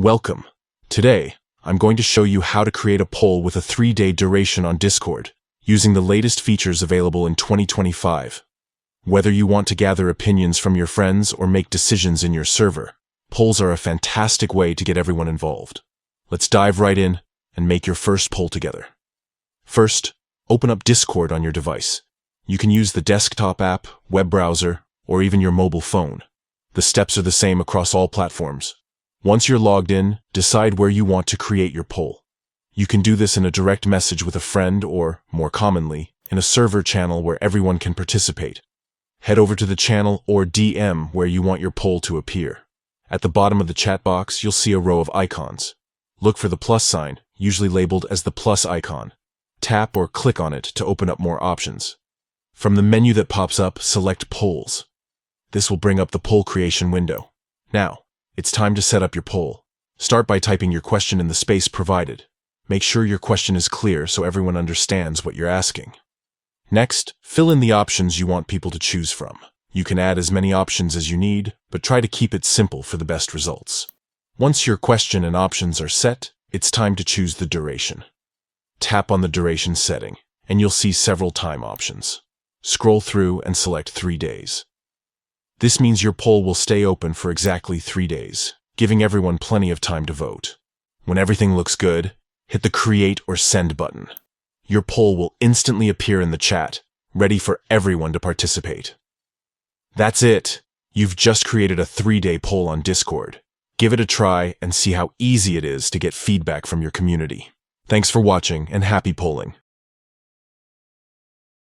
Welcome. Today, I'm going to show you how to create a poll with a 3-day duration on Discord, using the latest features available in 2025. Whether you want to gather opinions from your friends or make decisions in your server, polls are a fantastic way to get everyone involved. Let's dive right in and make your first poll together. First, open up Discord on your device. You can use the desktop app, web browser, or even your mobile phone. The steps are the same across all platforms. Once you're logged in, decide where you want to create your poll. You can do this in a direct message with a friend or, more commonly, in a server channel where everyone can participate. Head over to the channel or DM where you want your poll to appear. At the bottom of the chat box, you'll see a row of icons. Look for the plus sign, usually labeled as the plus icon. Tap or click on it to open up more options. From the menu that pops up, select Polls. This will bring up the poll creation window. Now, it's time to set up your poll. Start by typing your question in the space provided. Make sure your question is clear so everyone understands what you're asking. Next, fill in the options you want people to choose from. You can add as many options as you need, but try to keep it simple for the best results. Once your question and options are set, it's time to choose the duration. Tap on the duration setting, and you'll see several time options. Scroll through and select 3 days. This means your poll will stay open for exactly 3 days, giving everyone plenty of time to vote. When everything looks good, hit the Create or Send button. Your poll will instantly appear in the chat, ready for everyone to participate. That's it! You've just created a 3-day poll on Discord. Give it a try and see how easy it is to get feedback from your community. Thanks for watching and happy polling!